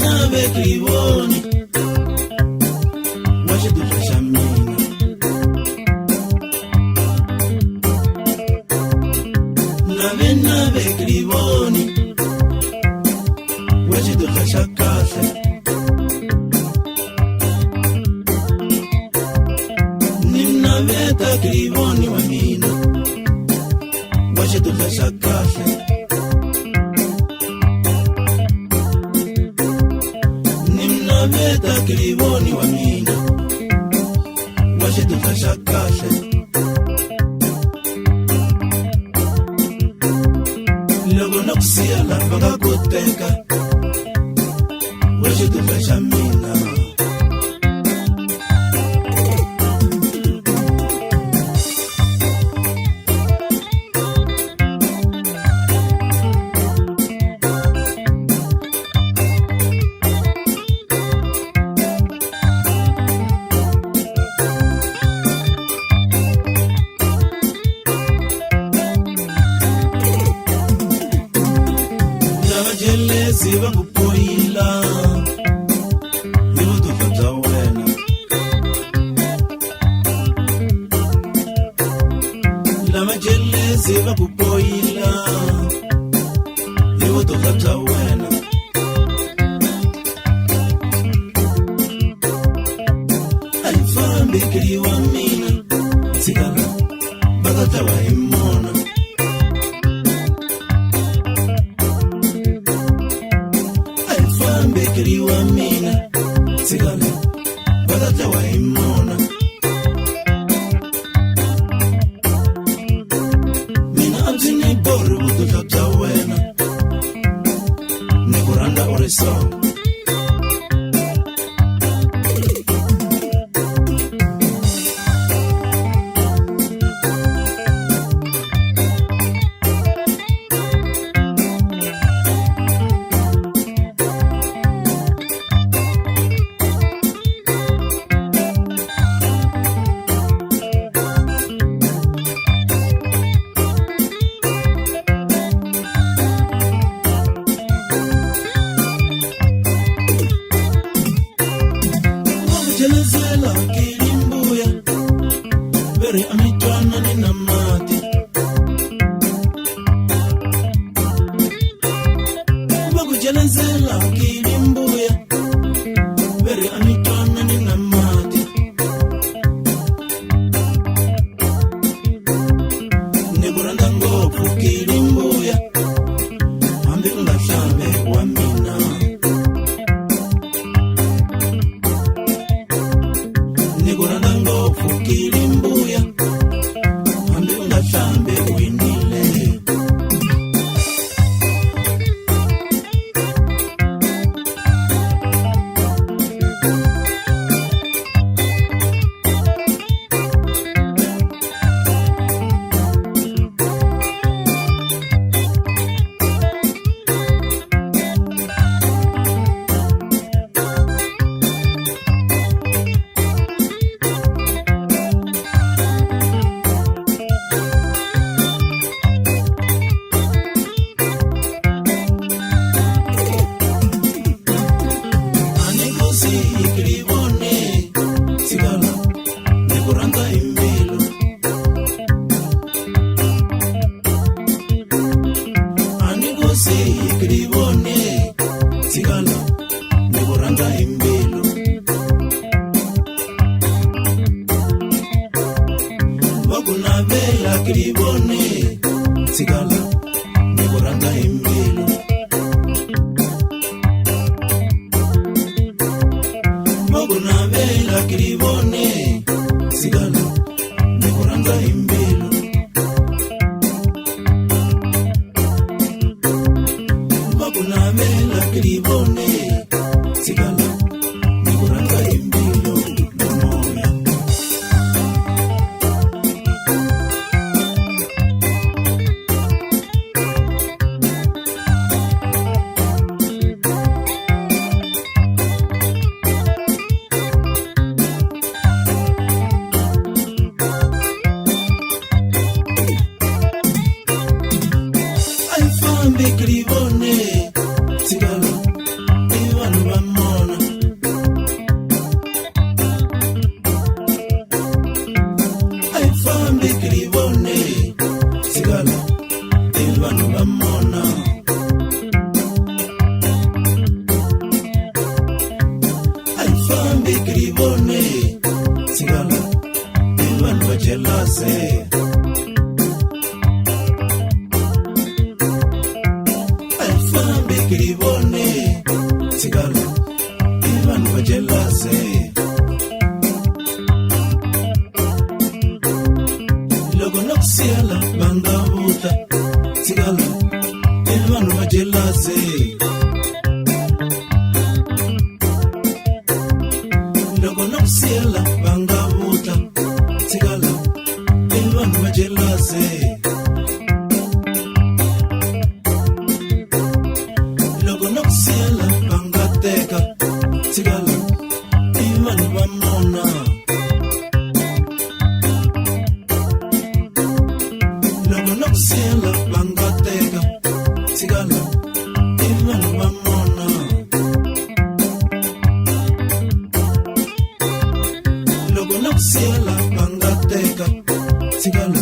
Nave kriboni washiduka shamina Nave kriboni washiduka shakase Nimnaveta kriboni wamina washiduka shakase Veta kriboni wa mina washiduka shakashe Logo nakusiala baka kuteka washiduka shamina Siva kupoila Yudu fata wena Lama jele siva kupoila Yudu fata wena Alifambi kiliwa mina Sigala Bagata wa imona Bekriwa mina Sigala Bagata wa imona Mina abzini boru budu tata wena Nekuranda oriso Jelezela kilimbuya Bere amitwana nina mati Wagu jelezela kilimbuya Bere amitwana nina mati Neburanda ngopu kilimbuya Ambi ungashambe wa mina Negoranda ngofu kilimbuya Ambi ungashambe uinile Kribone, sigala, negoranda imbilo. Moguna vela kribone, sigala, negoranda imbilo. Moguna vela kribone, sigala, negoranda imbilo. vanhu va mona a hi fambi ki ri vone tshikala i vanhu va mona a hi fambi ki ri vone tshikala i vanhu va jelase kiribone tsikala i vanhu va jelase loko no kusiyela va nga vuta tsikala i vanhu va jelase loko no kusiyela va nga vuta tsikala i vanhu va jelase Siela bangateka tsikala i vanhu va mona loko no siela bangateka tsikala i vanhu va mona loko no siela bangateka tsikala